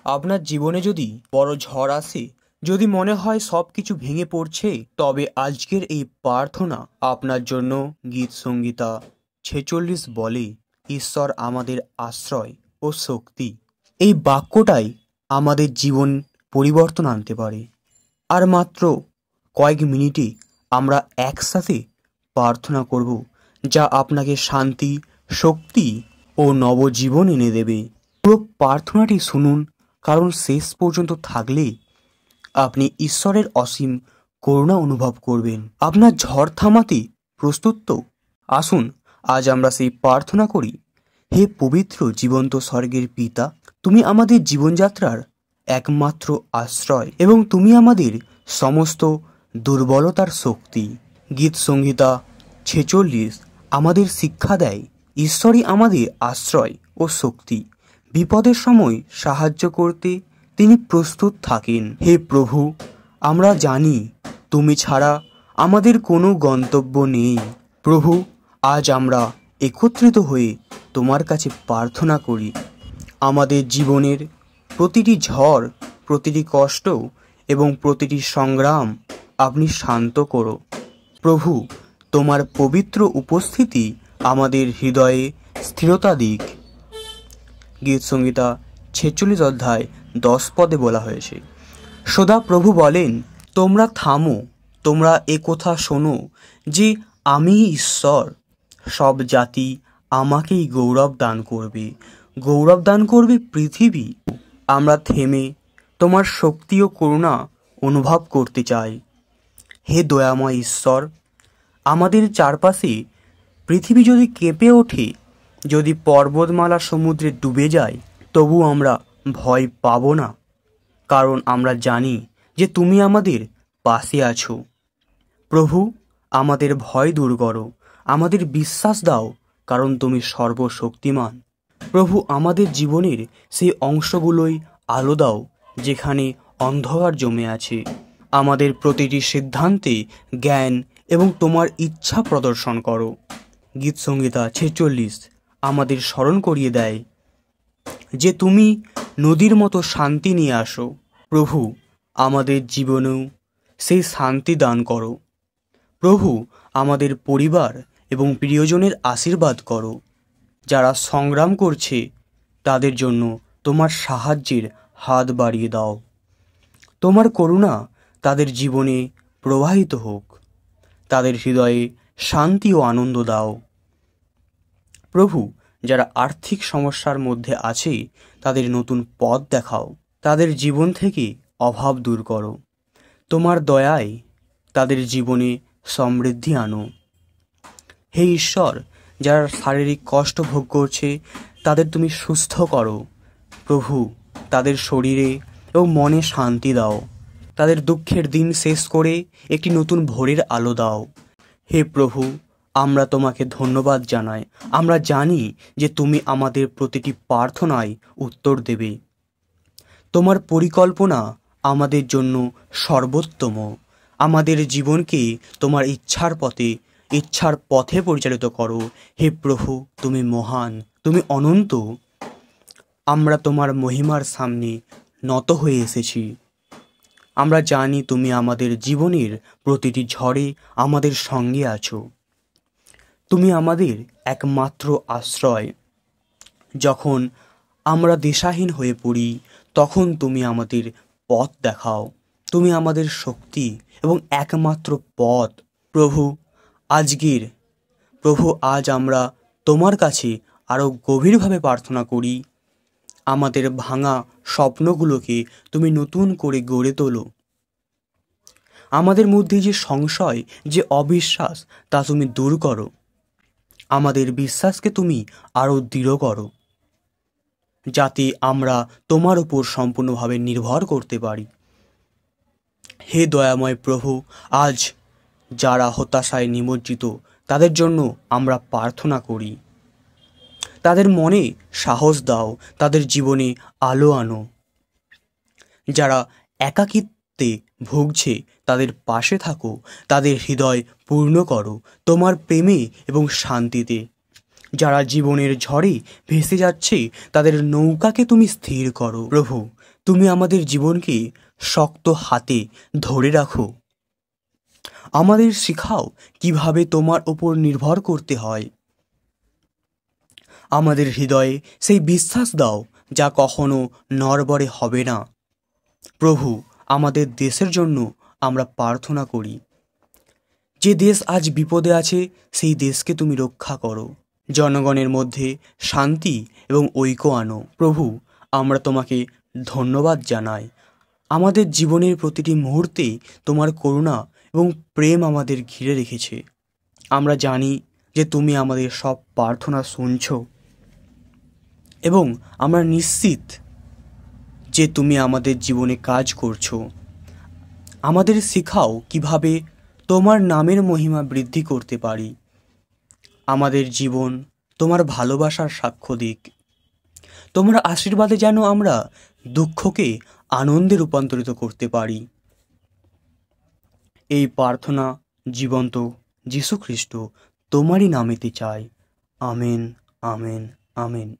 আপনার জীবনে যদি বড় ঝড় আসে, যদি মনে হয় সব কিছু ভেঙে পড়ছে, তবে আজকের এই প্রার্থনা আপনার জন্য। গীত সংহিতা 46 বলে, ঈশ্বর আমাদের আশ্রয় ও শক্তি। এই বাক্যটাই আমাদের জীবন পরিবর্তন আনতে পারে। আর মাত্র কয়েক মিনিটে আমরা একসাথে প্রার্থনা করব, যা আপনাকে শান্তি, শক্তি ও নবজীবন এনে দেবে। পুরো প্রার্থনাটি শুনুন, কারণ শেষ পর্যন্ত থাকলে আপনি ঈশ্বরের অসীম করুণা অনুভব করবেন। আপনার ঝড় থামাতে প্রস্তুত তো? আসুন আজ আমরা সেই প্রার্থনা করি। হে পবিত্র জীবন্ত স্বর্গের পিতা, তুমি আমাদের জীবনযাত্রার একমাত্র আশ্রয় এবং তুমি আমাদের সমস্ত দুর্বলতার শক্তি। গীত সংহিতা 46 আমাদের শিক্ষা দেয়, ঈশ্বরই আমাদের আশ্রয় ও শক্তি। বিপদের সময় সাহায্য করতে তিনি প্রস্তুত থাকেন। হে প্রভু, আমরা জানি তুমি ছাড়া আমাদের কোনো গন্তব্য নেই। প্রভু, আজ আমরা একত্রিত হয়ে তোমার কাছে প্রার্থনা করি। আমাদের জীবনের প্রতিটি ঝড়, প্রতিটি কষ্ট এবং প্রতিটি সংগ্রাম আপনি শান্ত করো। প্রভু, তোমার পবিত্র উপস্থিতি আমাদের হৃদয়ে স্থিরতা দিক। গীত সংহিতা 46 অধ্যায় 10 পদে বলা হয়েছে। সদা প্রভু বলেন, তোমরা থামো, তোমরা একথা শোনো যে আমি ঈশ্বর। সব জাতি আমাকেই গৌরব দান করবে, গৌরব দান করবে পৃথিবী। আমরা থেমে তোমার শক্তি ও করুণা অনুভব করতে চাই। হে দয়াময় ঈশ্বর, আমাদের চারপাশে পৃথিবী যদি কেঁপে ওঠে, যদি পর্বতমালা সমুদ্রে ডুবে যায়, তবু আমরা ভয় পাব না, কারণ আমরা জানি যে তুমি আমাদের পাশে আছো। প্রভু, আমাদের ভয় দূর করো, আমাদের বিশ্বাস দাও, কারণ তুমি সর্বশক্তিমান। প্রভু, আমাদের জীবনের সেই অংশগুলোই আলো দাও যেখানে অন্ধকার জমে আছে। আমাদের প্রতিটি সিদ্ধান্তে জ্ঞান এবং তোমার ইচ্ছা প্রদর্শন করো। গীত সংহিতা 46 আমাদের স্মরণ করিয়ে দেয় যে তুমি নদীর মতো শান্তি নিয়ে আসো। প্রভু, আমাদের জীবনেও সেই শান্তি দান করো। প্রভু, আমাদের পরিবার এবং প্রিয়জনের আশীর্বাদ করো। যারা সংগ্রাম করছে তাদের জন্য তোমার সাহায্যের হাত বাড়িয়ে দাও। তোমার করুণা তাদের জীবনে প্রবাহিত হোক, তাদের হৃদয়ে শান্তি ও আনন্দ দাও। প্রভু, যারা আর্থিক সমস্যার মধ্যে আছে তাদের নতুন পথ দেখাও, তাদের জীবন থেকে অভাব দূর করো। তোমার দয়ায় তাদের জীবনে সমৃদ্ধি আনো। হে ঈশ্বর, যারা শারীরিক কষ্ট ভোগ করছে তাদের তুমি সুস্থ করো। প্রভু, তাদের শরীরে এবং মনে শান্তি দাও। তাদের দুঃখের দিন শেষ করে একটি নতুন ভোরের আলো দাও। হে প্রভু, আমরা তোমাকে ধন্যবাদ জানাই। আমরা জানি যে তুমি আমাদের প্রতিটি প্রার্থনায় উত্তর দেবে। তোমার পরিকল্পনা আমাদের জন্য সর্বোত্তম। আমাদের জীবনকে তোমার ইচ্ছার পথে পরিচালিত করো। হে প্রভু, তুমি মহান, তুমি অনন্ত। আমরা তোমার মহিমার সামনে নত হয়ে এসেছি। আমরা জানি তুমি আমাদের জীবনের প্রতিটি ঝড়ে আমাদের সঙ্গে আছো। তুমি আমাদের একমাত্র আশ্রয়। যখন আমরা দিশাহীন হয়ে পড়ি, তখন তুমি আমাদের পথ দেখাও। তুমি আমাদের শক্তি এবং একমাত্র পথ। প্রভু, আজ আমরা তোমার কাছে আরও গভীরভাবে প্রার্থনা করি। আমাদের ভাঙা স্বপ্নগুলোকে তুমি নতুন করে গড়ে তোলো। আমাদের মধ্যে যে সংশয়, যে অবিশ্বাস, তা তুমি দূর করো। আমাদের বিশ্বাসকে তুমি আরও দৃঢ় করো, যাতে আমরা তোমার উপর সম্পূর্ণভাবে নির্ভর করতে পারি। হে দয়াময় প্রভু, আজ যারা হতাশায় নিমজ্জিত তাদের জন্য আমরা প্রার্থনা করি। তাদের মনে সাহস দাও, তাদের জীবনে আলো আনো। যারা একাকিত্বে ভুগছে তাদের পাশে থাকো, তাদের হৃদয় পূর্ণ করো তোমার প্রেমে এবং শান্তিতে। যারা জীবনের ঝড়ে ভেসে যাচ্ছে তাদের নৌকাকে তুমি স্থির করো। প্রভু, তুমি আমাদের জীবনকে শক্ত হাতে ধরে রাখো। আমাদের শেখাও কিভাবে তোমার ওপর নির্ভর করতে হয়। আমাদের হৃদয়ে সেই বিশ্বাস দাও যা কখনো নড়বড়ে হবে না। প্রভু, আমাদের দেশের জন্য আমরা প্রার্থনা করি। যে দেশ আজ বিপদে আছে সেই দেশকে তুমি রক্ষা করো। জনগণের মধ্যে শান্তি এবং ঐক্য আনো। প্রভু, আমরা তোমাকে ধন্যবাদ জানাই। আমাদের জীবনের প্রতিটি মুহূর্তে তোমার করুণা এবং প্রেম আমাদের ঘিরে রেখেছে। আমরা জানি যে তুমি আমাদের সব প্রার্থনা শুনছ এবং আমরা নিশ্চিত যে তুমি আমাদের জীবনে কাজ করছো। আমাদের শেখাও কিভাবে তোমার নামের মহিমা বৃদ্ধি করতে পারি। আমাদের জীবন তোমার ভালোবাসার সাক্ষ্য দিক। তোমার আশীর্বাদে যেন আমরা দুঃখকে আনন্দে রূপান্তরিত করতে পারি। এই প্রার্থনা জীবন্ত যীশু খ্রিস্ট তোমারই নামেতে চাই। Amen, amen, amen.